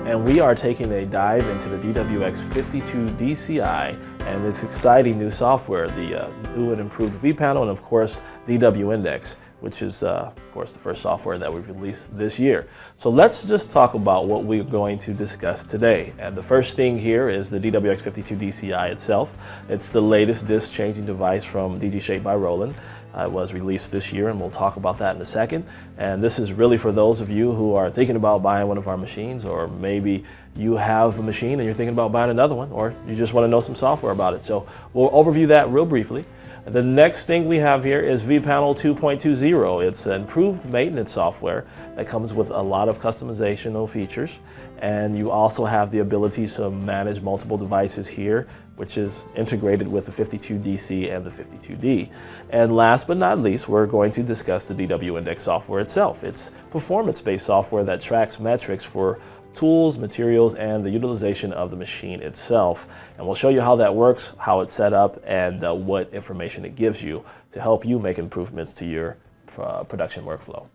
and we are taking a dive into the DWX-52DCi and its exciting new software, the new and improved vPanel, and of course DWINDEX, which is of course the first software that we've released this year. So let's just talk about what we're going to discuss today. And the first thing here is the DWX-52DCi itself. It's the latest disk changing device from DG by Roland. It was released this year, and we'll talk about that in a second. And this is really for those of you who are thinking about buying one of our machines, or maybe you have a machine and you're thinking about buying another one, or you just want to know some software about it. So we'll overview that real briefly. The next thing we have here is vPanel 2.20. It's an improved maintenance software that comes with a lot of customizational features, and you also have the ability to manage multiple devices here, which is integrated with the 52DC and the 52D. And last but not least, we're going to discuss the DWINDEX software itself. It's performance-based software that tracks metrics for tools, materials, and the utilization of the machine itself. And we'll show you how that works, how it's set up, and what information it gives you to help you make improvements to your production workflow.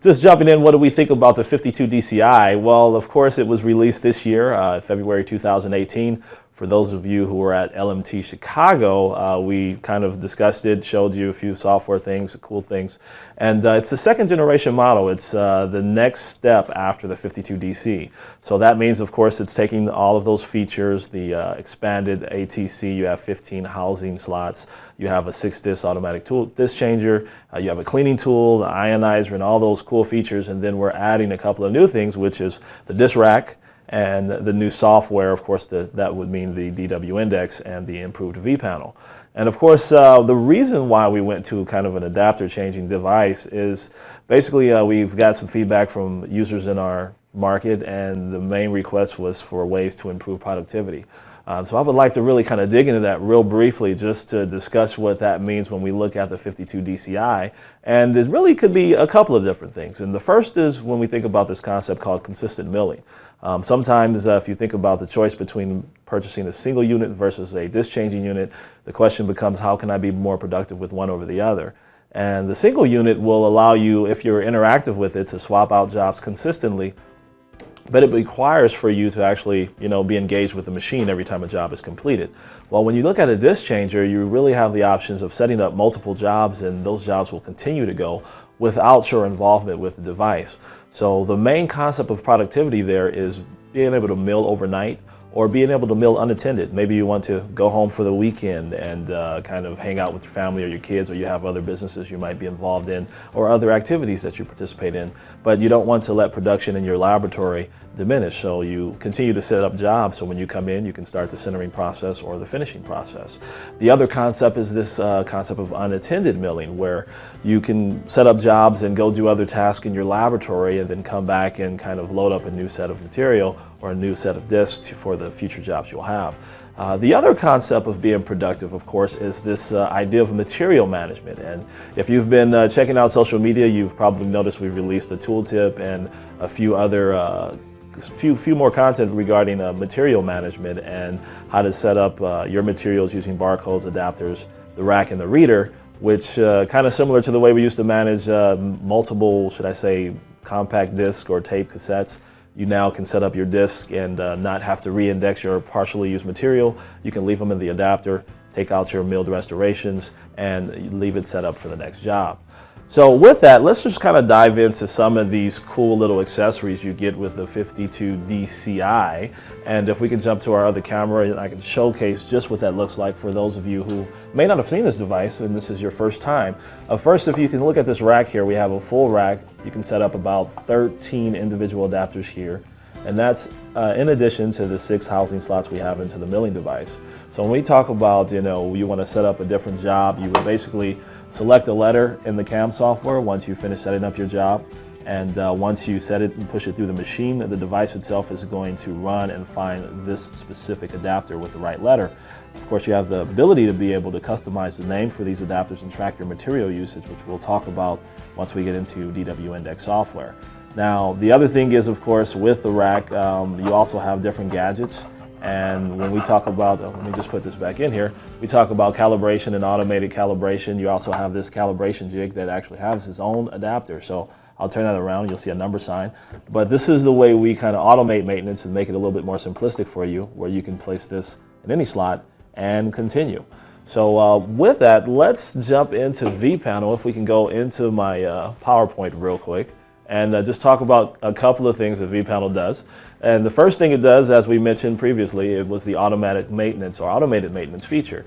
Just jumping in, what do we think about the 52DCi? Well, of course, it was released this year, February 2018. For those of you who were at LMT Chicago, we kind of discussed it, showed you a few software things, cool things. And it's a second generation model. It's the next step after the 52DC. So that means, of course, it's taking all of those features, the expanded ATC, you have 15 housing slots, you have a 6-disc automatic disc changer, you have a cleaning tool, the ionizer, and all those cool features. And then we're adding a couple of new things, which is the disc rack, and the new software, of course, that would mean the DWINDEX and the improved vPanel. And of course, the reason why we went to kind of an adapter changing device is basically we've got some feedback from users in our market, and the main request was for ways to improve productivity. So I would like to really kind of dig into that real briefly, just to discuss what that means when we look at the 52DCi. And it really could be a couple of different things. And the first is when we think about this concept called consistent milling. Sometimes if you think about the choice between purchasing a single unit versus a disk changing unit, the question becomes, how can I be more productive with one over the other? And the single unit will allow you, if you're interactive with it, to swap out jobs consistently. But it requires for you to actually, be engaged with the machine every time a job is completed. Well, when you look at a disk changer, you really have the options of setting up multiple jobs, and those jobs will continue to go without your involvement with the device. So the main concept of productivity there is being able to mill overnight, or being able to mill unattended. Maybe you want to go home for the weekend and kind of hang out with your family or your kids, or you have other businesses you might be involved in, or other activities that you participate in, but you don't want to let production in your laboratory diminish. So you continue to set up jobs, so when you come in, you can start the sintering process or the finishing process. The other concept is this concept of unattended milling, where you can set up jobs and go do other tasks in your laboratory, and then come back and kind of load up a new set of material or a new set of disks for the future jobs you'll have. The other concept of being productive, of course, is this idea of material management. And if you've been checking out social media, you've probably noticed we've released a tooltip and a few other few more content regarding material management and how to set up your materials using barcodes, adapters, the rack, and the reader, which kind of similar to the way we used to manage multiple, should I say, compact disc or tape cassettes. You now can set up your disk and not have to re-index your partially used material. You can leave them in the adapter, take out your milled restorations, and leave it set up for the next job. So with that, let's just kind of dive into some of these cool little accessories you get with the 52DCi. And if we can jump to our other camera, and I can showcase just what that looks like for those of you who may not have seen this device and this is your first time. First, if you can look at this rack here, we have a full rack. You can set up about 13 individual adapters here. And that's in addition to the 6 housing slots we have into the milling device. So when we talk about, you want to set up a different job, you would basically select a letter in the CAM software once you finish setting up your job. And once you set it and push it through the machine, the device itself is going to run and find this specific adapter with the right letter. Of course, you have the ability to be able to customize the name for these adapters and track your material usage, which we'll talk about once we get into DWINDEX software. Now, the other thing is, of course, with the rack, you also have different gadgets. And when we talk about, let me just put this back in here, we talk about calibration and automated calibration. You also have this calibration jig that actually has its own adapter. So I'll turn that around, you'll see a number sign. But this is the way we kind of automate maintenance and make it a little bit more simplistic for you, where you can place this in any slot and continue. So with that, let's jump into vPanel. If we can go into my PowerPoint real quick and just talk about a couple of things that vPanel does. And the first thing it does, as we mentioned previously, it was the automatic maintenance or automated maintenance feature.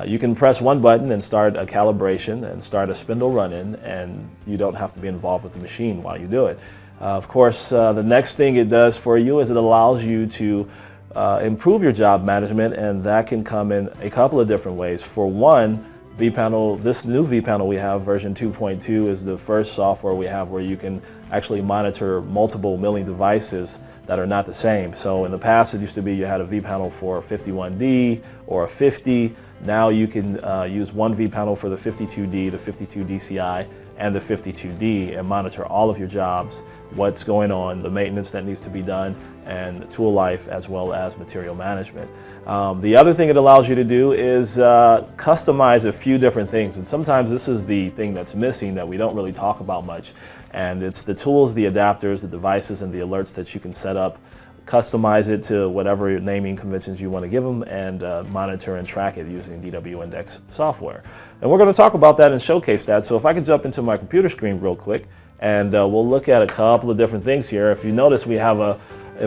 You can press one button and start a calibration and start a spindle run-in, and you don't have to be involved with the machine while you do it. Of course, the next thing it does for you is it allows you to improve your job management, and that can come in a couple of different ways. For one, vPanel, this new vPanel we have, version 2.2, is the first software we have where you can actually monitor multiple milling devices that are not the same. So in the past, it used to be you had a vPanel for a 51D or a 50. Now you can use one vPanel for the 52D, the 52DCi, and the 52D and monitor all of your jobs, what's going on, the maintenance that needs to be done, and tool life, as well as material management. The other thing it allows you to do is customize a few different things. And sometimes this is the thing that's missing that we don't really talk about much. And it's the tools, the adapters, the devices, and the alerts that you can set up, customize it to whatever naming conventions you want to give them, and monitor and track it using DWINDEX software. And we're going to talk about that and showcase that. So if I could jump into my computer screen real quick, and we'll look at a couple of different things here. If you notice, we have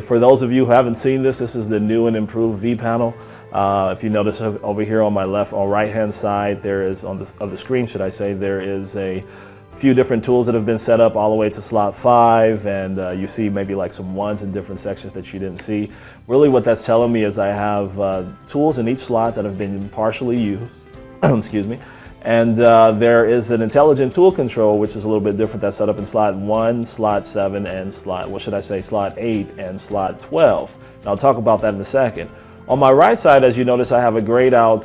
for those of you who haven't seen this, this is the new and improved vPanel. If you notice over here on my left or right hand side, there is on the screen, should I say, there is a few different tools that have been set up all the way to slot 5, and you see maybe like some ones in different sections that you didn't see. Really what that's telling me is I have tools in each slot that have been partially used, excuse me, and there is an intelligent tool control, which is a little bit different, that's set up in slot 1, slot 7, and slot 8 and slot 12. And I'll talk about that in a second. On my right side, as you notice, I have a grayed out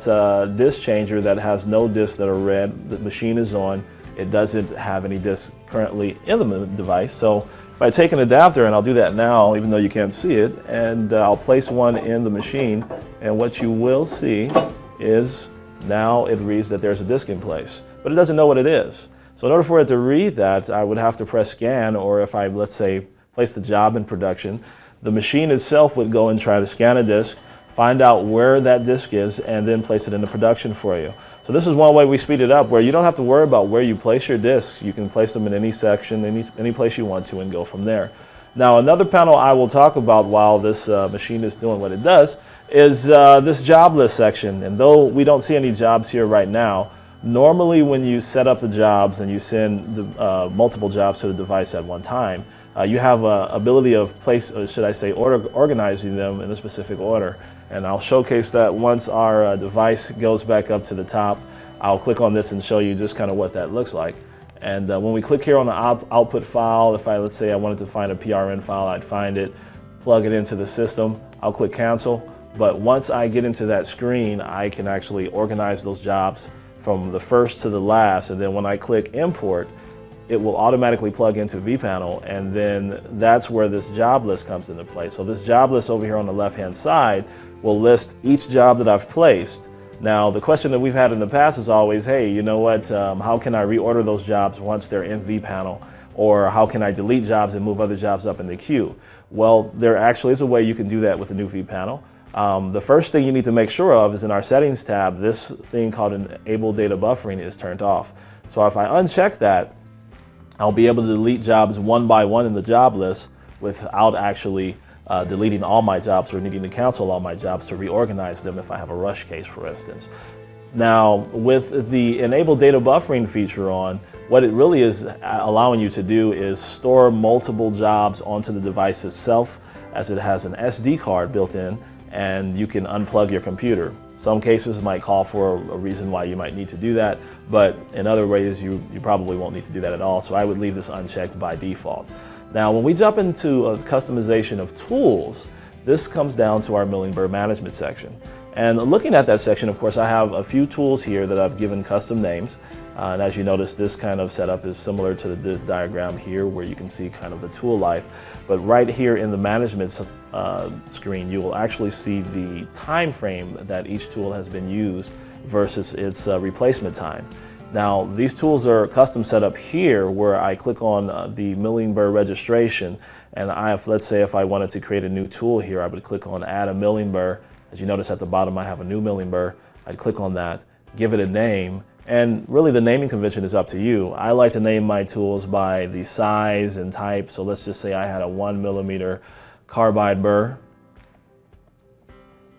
disk changer that has no disks that are red. The machine is on. It doesn't have any disks currently in the device. So if I take an adapter, and I'll do that now, even though you can't see it, and I'll place one in the machine, and what you will see is now it reads that there's a disk in place, but it doesn't know what it is. So in order for it to read that, I would have to press scan, or if I, let's say, place the job in production, the machine itself would go and try to scan a disk, find out where that disk is, and then place it into production for you. So this is one way we speed it up, where you don't have to worry about where you place your disks. You can place them in any section, any place you want to, and go from there. Now, another panel I will talk about while this machine is doing what it does is this job list section. And though we don't see any jobs here right now, normally when you set up the jobs and you send multiple jobs to the device at one time, you have an ability of organizing them in a specific order. And I'll showcase that once our device goes back up to the top. I'll click on this and show you just kind of what that looks like. And when we click here on the output file, if let's say I wanted to find a PRN file, I'd find it, plug it into the system, I'll click cancel. But once I get into that screen, I can actually organize those jobs from the first to the last. And then when I click import, it will automatically plug into vPanel, and then that's where this job list comes into play. So this job list over here on the left-hand side will list each job that I've placed. Now, the question that we've had in the past is always, hey, you know what, how can I reorder those jobs once they're in vPanel? Or how can I delete jobs and move other jobs up in the queue? Well, there actually is a way you can do that with the new vPanel. The first thing you need to make sure of is in our settings tab, this thing called enable data buffering is turned off. So if I uncheck that, I'll be able to delete jobs one by one in the job list without actually deleting all my jobs or needing to cancel all my jobs to reorganize them if I have a rush case, for instance. Now, with the enable data buffering feature on, what it really is allowing you to do is store multiple jobs onto the device itself, as it has an SD card built in, and you can unplug your computer. Some cases might call for a reason why you might need to do that, but in other ways you probably won't need to do that at all, so I would leave this unchecked by default. Now, when we jump into a customization of tools, this comes down to our milling burr management section. And looking at that section, of course, I have a few tools here that I've given custom names. And as you notice, this kind of setup is similar to this diagram here, where you can see kind of the tool life. But right here in the management screen, you will actually see the time frame that each tool has been used versus its replacement time. Now, these tools are custom set up here where I click on the milling burr registration, and let's say if I wanted to create a new tool here, I would click on add a milling burr. As you notice at the bottom, I have a new milling burr. I'd click on that, give it a name, and really the naming convention is up to you. I like to name my tools by the size and type, so let's just say I had a 1mm carbide burr.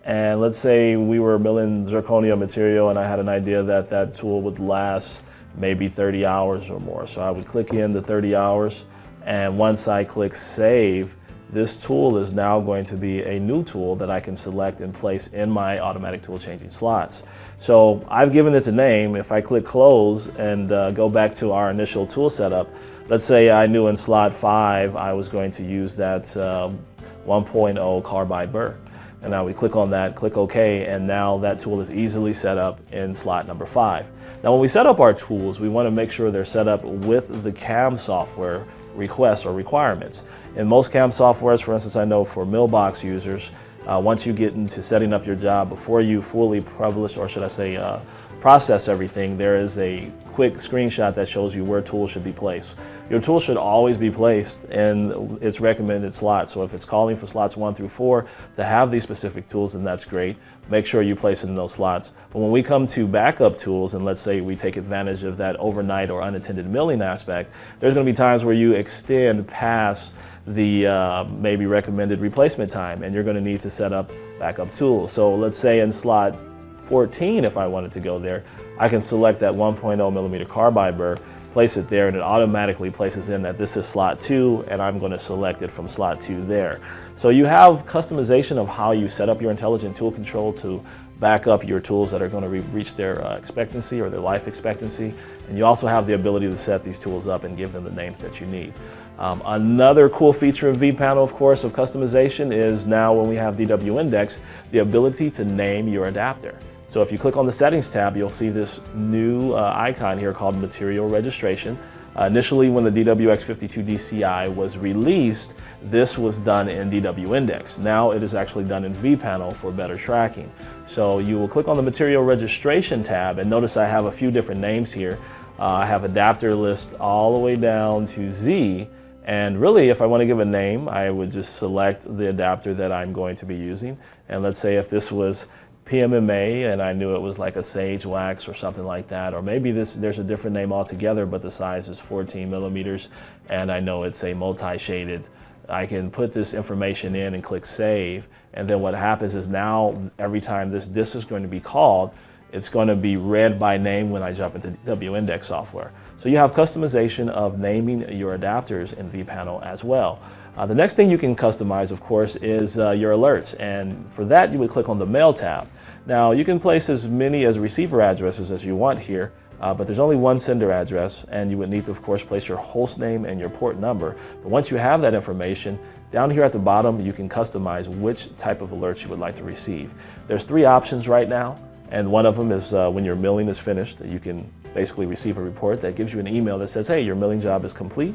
And let's say we were milling zirconia material and I had an idea that that tool would last maybe 30 hours or more. So I would click in the 30 hours, and once I click save, this tool is now going to be a new tool that I can select and place in my automatic tool changing slots. So I've given it a name. If I click close and go back to our initial tool setup, let's say I knew in slot 5 I was going to use that 1.0 carbide burr. And now we click on that, click OK, and now that tool is easily set up in slot number 5. Now when we set up our tools, we want to make sure they're set up with the CAM software requests or requirements. In most CAM softwares, for instance, I know for Mailbox users, once you get into setting up your job, before you fully publish, or should I say process everything, there is a quick screenshot that shows you where tools should be placed. Your tool should always be placed in its recommended slots. So if it's calling for slots 1 through 4 to have these specific tools, then that's great. Make sure you place it in those slots. But when we come to backup tools, and let's say we take advantage of that overnight or unattended milling aspect, there's going to be times where you extend past the maybe recommended replacement time, and you're going to need to set up backup tools. So let's say in slot 14, if I wanted to go there, I can select that 1.0mm carbide burr, place it there, and it automatically places in that this is slot 2, and I'm going to select it from slot 2 there. So you have customization of how you set up your intelligent tool control to back up your tools that are going to reach their expectancy or their life expectancy, and you also have the ability to set these tools up and give them the names that you need. Another cool feature of vPanel, of course, of customization is now when we have DWINDEX, the ability to name your adapter. So if you click on the Settings tab, you'll see this new icon here called Material Registration. Initially, when the DWX-52DCi was released, this was done in DWINDEX. Now it is actually done in vPanel for better tracking. So you will click on the Material Registration tab, and notice I have a few different names here. I have adapter list all the way down to Z. And really, if I want to give a name, I would just select the adapter that I'm going to be using. And let's say if this was PMMA and I knew it was like a sage wax or something like that, or maybe there's a different name altogether, but the size is 14mm and I know it's a multi-shaded, I can put this information in and click save, and then what happens is now every time this disk is going to be called, it's going to be read by name when I jump into DWINDEX software. So you have customization of naming your adapters in vPanel as well. The next thing you can customize, of course, is your alerts, and for that you would click on the Mail tab. Now you can place as many as receiver addresses as you want here, but there's only one sender address, and you would need to, of course, place your host name and your port number. But once you have that information, down here at the bottom you can customize which type of alerts you would like to receive. There's 3 options right now, and one of them is when your milling is finished, you can basically receive a report that gives you an email that says, hey, your milling job is complete.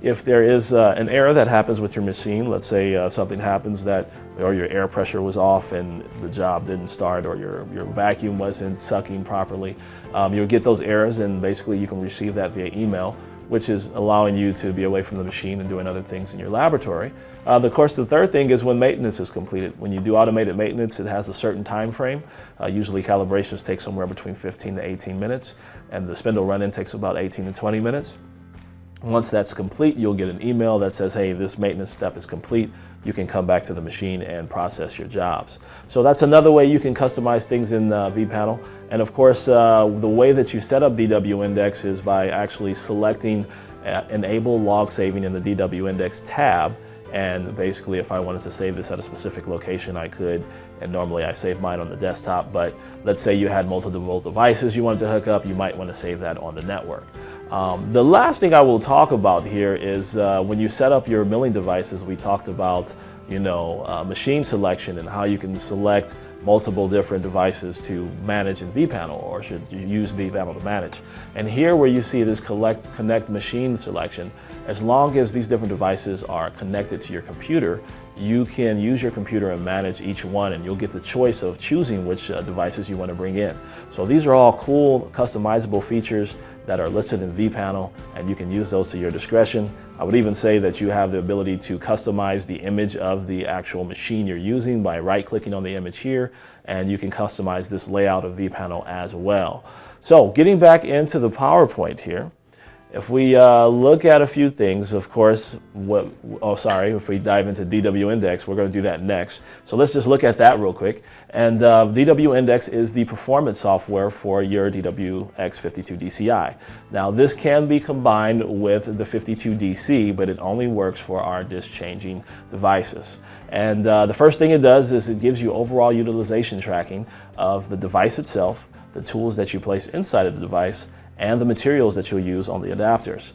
If there is an error that happens with your machine, let's say something happens that, or your air pressure was off and the job didn't start, or your vacuum wasn't sucking properly, you'll get those errors, and basically you can receive that via email, which is allowing you to be away from the machine and doing other things in your laboratory. Of course, the third thing is when maintenance is completed. When you do automated maintenance, it has a certain time frame. Usually calibrations take somewhere between 15 to 18 minutes, and the spindle run-in takes about 18 to 20 minutes. Once that's complete, you'll get an email that says, hey, this maintenance step is complete. You can come back to the machine and process your jobs. So that's another way you can customize things in vPanel. And of course, the way that you set up DWINDEX is by actually selecting Enable Log Saving in the DWINDEX tab. And basically, if I wanted to save this at a specific location, I could. And normally I save mine on the desktop, but let's say you had multiple devices you wanted to hook up, you might want to save that on the network. The last thing I will talk about here is when you set up your milling devices, we talked about, machine selection and how you can select multiple different devices to manage in vPanel, or should you use vPanel to manage. And here where you see this connect machine selection, as long as these different devices are connected to your computer, you can use your computer and manage each one, and you'll get the choice of choosing which devices you want to bring in. So these are all cool customizable features that are listed in vPanel, and you can use those to your discretion. I would even say that you have the ability to customize the image of the actual machine you're using by right-clicking on the image here, and you can customize this layout of vPanel as well. So getting back into the PowerPoint here, if we look at a few things, of course, if we dive into DWINDEX, we're going to do that next. So let's just look at that real quick. And DWINDEX is the performance software for your DWX-52DCi. Now, this can be combined with the 52DC, but it only works for our disk changing devices. And the first thing it does is it gives you overall utilization tracking of the device itself, the tools that you place inside of the device, and the materials that you'll use on the adapters.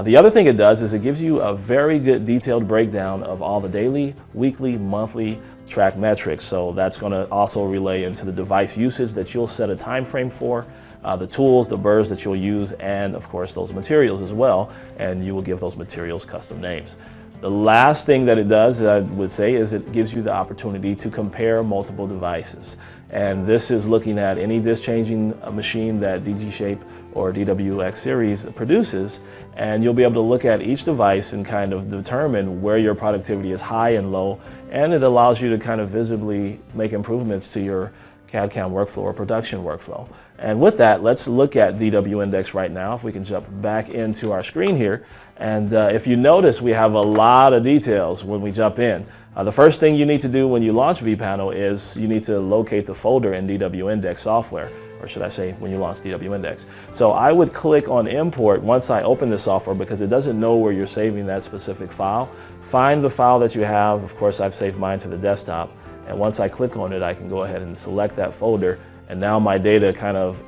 The other thing it does is it gives you a very good detailed breakdown of all the daily, weekly, monthly track metrics. So that's going to also relay into the device usage that you'll set a time frame for, the tools, the burrs that you'll use, and of course those materials as well, and you will give those materials custom names. The last thing that it does, I would say, is it gives you the opportunity to compare multiple devices. And this is looking at any disk changing machine that DG-Shape or DWX series produces, and you'll be able to look at each device and kind of determine where your productivity is high and low, and it allows you to kind of visibly make improvements to your CAD/CAM workflow or production workflow. And with that, let's look at DWINDEX right now. If we can jump back into our screen here, and if you notice, we have a lot of details when we jump in. The first thing you need to do when you launch vPanel is you need to locate the folder in DWINDEX software, or should I say when you launch DWINDEX. So I would click on import once I open the software, because it doesn't know where you're saving that specific file. Find the file that you have. Of course, I've saved mine to the desktop, and once I click on it, I can go ahead and select that folder, and now my data kind of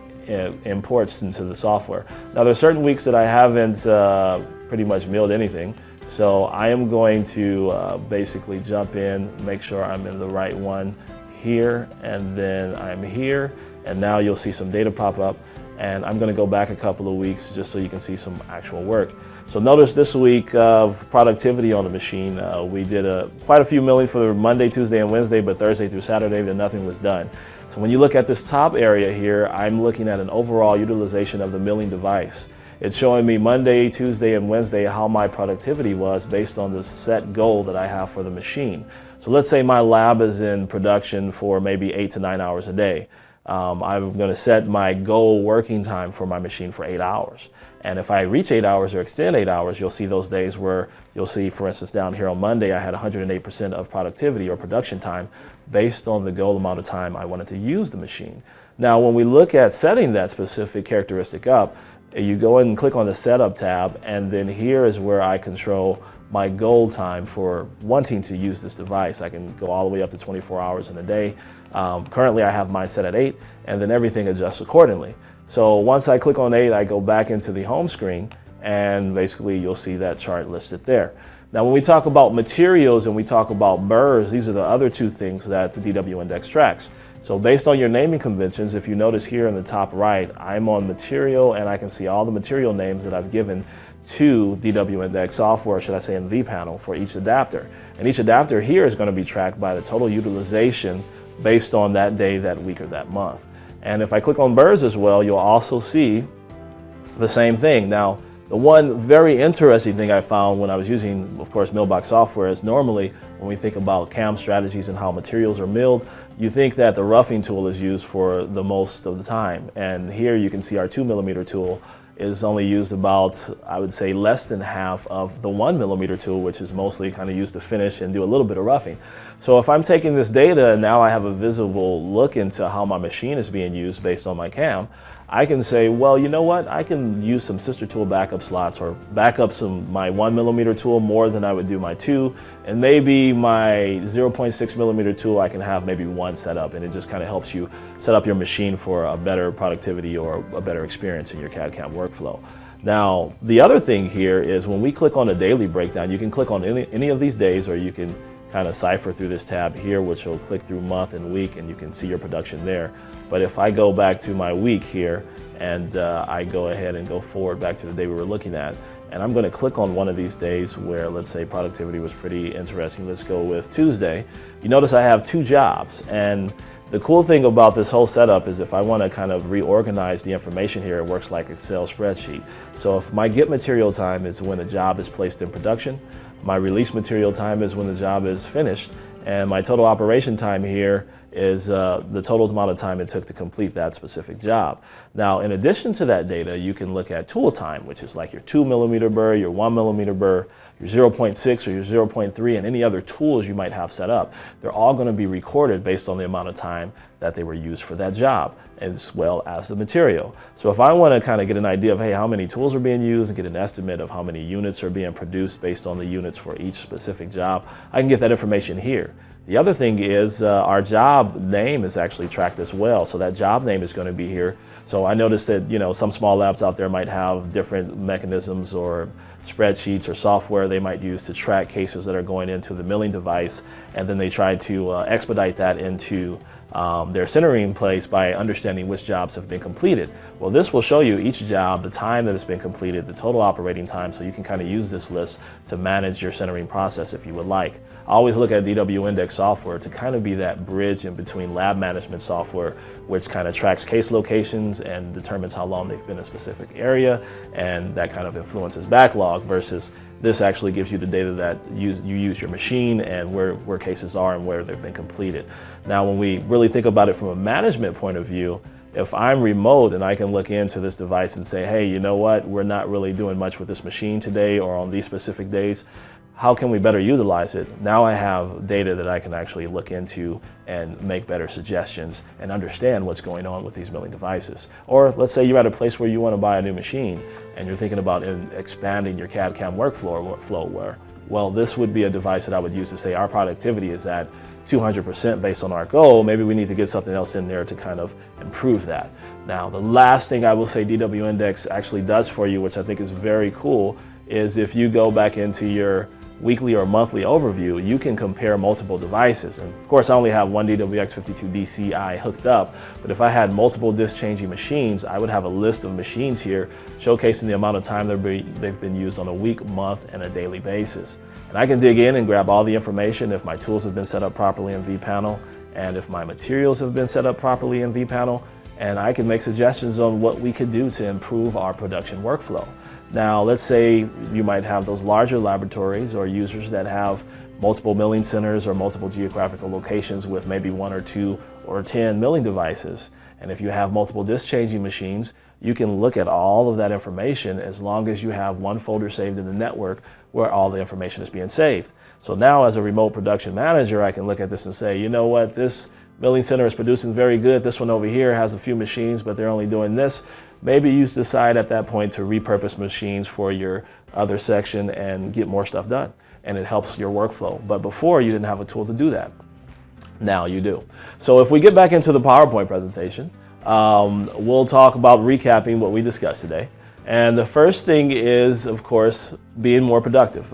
imports into the software. Now there's certain weeks that I haven't pretty much milled anything, so I am going to basically jump in, make sure I'm in the right one here, and then I'm here, and now you'll see some data pop up, and I'm going to go back a couple of weeks just so you can see some actual work. So notice this week of productivity on the machine, we did quite a few milling for Monday, Tuesday, and Wednesday, but Thursday through Saturday, then nothing was done. So when you look at this top area here, I'm looking at an overall utilization of the milling device. It's showing me Monday, Tuesday, and Wednesday how my productivity was based on the set goal that I have for the machine. So let's say my lab is in production for maybe 8 to 9 hours a day. I'm going to set my goal working time for my machine for 8 hours. And if I reach 8 hours or extend 8 hours, you'll see those days where you'll see, for instance, down here on Monday, I had 108% of productivity or production time based on the goal amount of time I wanted to use the machine. Now, when we look at setting that specific characteristic up, you go in and click on the Setup tab, and then here is where I control my goal time for wanting to use this device. I can go all the way up to 24 hours in a day. Currently, I have mine set at 8, and then everything adjusts accordingly. So once I click on 8, I go back into the home screen, and basically you'll see that chart listed there. Now, when we talk about materials and we talk about burrs, these are the other two things that the DWINDEX tracks. So based on your naming conventions, if you notice here in the top right, I'm on material, and I can see all the material names that I've given to DWINDEX software, should I say in vPanel, for each adapter. And each adapter here is going to be tracked by the total utilization based on that day, that week, or that month. And if I click on burrs as well, you'll also see the same thing. Now, the one very interesting thing I found when I was using, of course, Millbox software is normally when we think about CAM strategies and how materials are milled, you think that the roughing tool is used for the most of the time. And here you can see our 2mm tool is only used about, I would say, less than half of the 1mm tool, which is mostly kind of used to finish and do a little bit of roughing. So if I'm taking this data and now I have a visible look into how my machine is being used based on my CAM, I can say, well, you know what? I can use some sister tool backup slots, or back up my 1mm tool more than I would do my 2, and maybe my 0.6mm tool, I can have maybe 1 set up, and it just kind of helps you set up your machine for a better productivity or a better experience in your CAD/CAM workflow. Now, the other thing here is when we click on a daily breakdown, you can click on any of these days, or you can kind of cipher through this tab here, which will click through month and week, and you can see your production there. But if I go back to my week here, and I go ahead and go forward back to the day we were looking at, and I'm going to click on one of these days where, let's say, productivity was pretty interesting. Let's go with Tuesday. You notice I have 2 jobs, and the cool thing about this whole setup is if I want to kind of reorganize the information here, it works like Excel spreadsheet. So if my get material time is when a job is placed in production, my release material time is when the job is finished, and my total operation time here is the total amount of time it took to complete that specific job. Now, in addition to that data, you can look at tool time, which is like your 2mm burr, your 1mm burr, your 0.6 or your 0.3, and any other tools you might have set up. They're all going to be recorded based on the amount of time that they were used for that job, as well as the material. So if I want to kind of get an idea of, hey, how many tools are being used and get an estimate of how many units are being produced based on the units for each specific job, I can get that information here. The other thing is our job name is actually tracked as well. So that job name is going to be here. So I noticed that, you know, some small labs out there might have different mechanisms or spreadsheets or software they might use to track cases that are going into the milling device, and then they try to expedite that into their centering place by understanding which jobs have been completed. Well, this will show you each job, the time that it's been completed, the total operating time, so you can kind of use this list to manage your centering process if you would like. I always look at DWINDEX software to kind of be that bridge in between lab management software, which kind of tracks case locations and determines how long they've been in a specific area, and that kind of influences backlog, versus this actually gives you the data that you use your machine and where cases are and where they've been completed. Now, when we really think about it from a management point of view, if I'm remote and I can look into this device and say, hey, you know what, we're not really doing much with this machine today or on these specific days, how can we better utilize it? Now I have data that I can actually look into and make better suggestions and understand what's going on with these milling devices. Or let's say you're at a place where you want to buy a new machine and you're thinking about expanding your CAD/CAM workflow where, well, this would be a device that I would use to say our productivity is at 200% based on our goal. Maybe we need to get something else in there to kind of improve that. Now, the last thing I will say DWINDEX actually does for you, which I think is very cool, is if you go back into your weekly or monthly overview, you can compare multiple devices. And of course, I only have one DWX-52DCi hooked up, but if I had multiple disk changing machines, I would have a list of machines here showcasing the amount of time they've been used on a week, month, and a daily basis. And I can dig in and grab all the information if my tools have been set up properly in vPanel, and if my materials have been set up properly in vPanel, and I can make suggestions on what we could do to improve our production workflow. Now, let's say you might have those larger laboratories or users that have multiple milling centers or multiple geographical locations with maybe 1 or 2 or 10 milling devices. And if you have multiple disk changing machines, you can look at all of that information as long as you have one folder saved in the network where all the information is being saved. So now, as a remote production manager, I can look at this and say, you know what, this milling center is producing very good. This one over here has a few machines, but they're only doing this. Maybe you decide at that point to repurpose machines for your other section and get more stuff done, and it helps your workflow. But before, you didn't have a tool to do that. Now you do. So if we get back into the PowerPoint presentation, we'll talk about recapping what we discussed today. And the first thing is, of course, being more productive.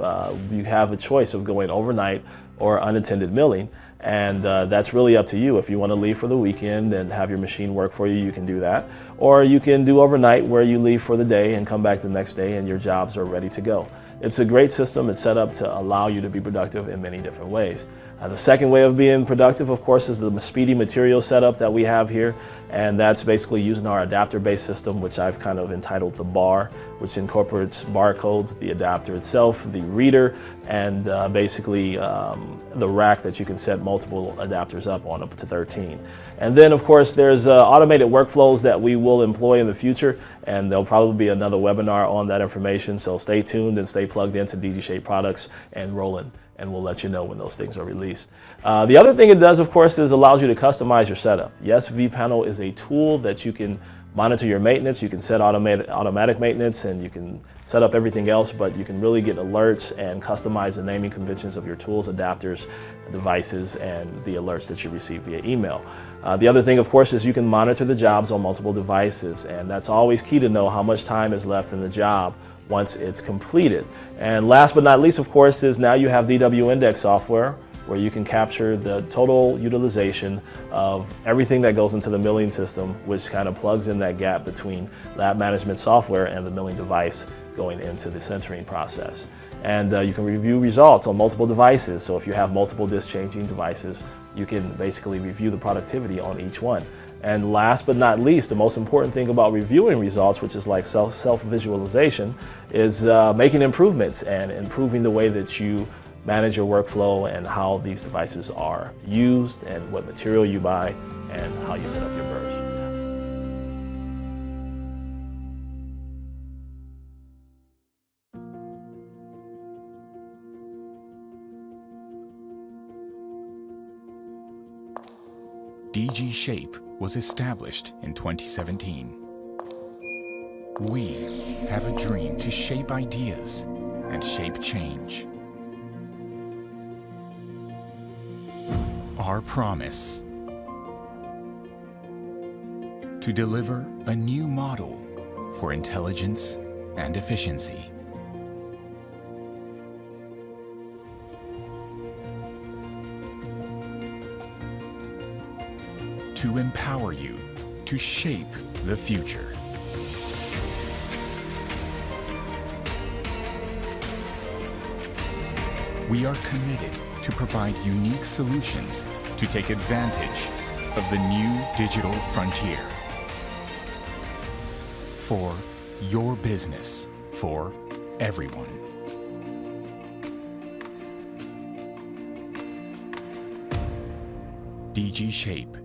You have a choice of going overnight or unattended milling. And that's really up to you. If you want to leave for the weekend and have your machine work for you, you can do that. Or you can do overnight where you leave for the day and come back the next day and your jobs are ready to go. It's a great system. It's set up to allow you to be productive in many different ways. The second way of being productive, of course, is the speedy material setup that we have here. And that's basically using our adapter-based system, which I've kind of entitled the BAR, which incorporates barcodes, the adapter itself, the reader, and basically the rack that you can set multiple adapters up to 13. And then, of course, there's automated workflows that we will employ in the future, and there'll probably be another webinar on that information. So stay tuned and stay plugged into DD Products and Roland, and we'll let you know when those things are released. The other thing it does, of course, is allows you to customize your setup. Yes, vPanel is a tool that you can monitor your maintenance. You can set automatic maintenance, and you can set up everything else, but you can really get alerts and customize the naming conventions of your tools, adapters, devices, and the alerts that you receive via email. The other thing, of course, is you can monitor the jobs on multiple devices, and that's always key to know how much time is left in the job once it's completed. And last but not least, of course, is now you have DWINDEX software where you can capture the total utilization of everything that goes into the milling system, which kind of plugs in that gap between lab management software and the milling device going into the sintering process. And you can review results on multiple devices. So if you have multiple disc changing devices, you can basically review the productivity on each one. And last but not least, the most important thing about reviewing results, which is like self-visualization, is making improvements and improving the way that you manage your workflow and how these devices are used and what material you buy and how you set up your burrs. DG Shape was established in 2017. We have a dream to shape ideas and shape change. Our promise: to deliver a new model for intelligence and efficiency. To empower you to shape the future. We are committed to provide unique solutions to take advantage of the new digital frontier. For your business, for everyone. DG Shape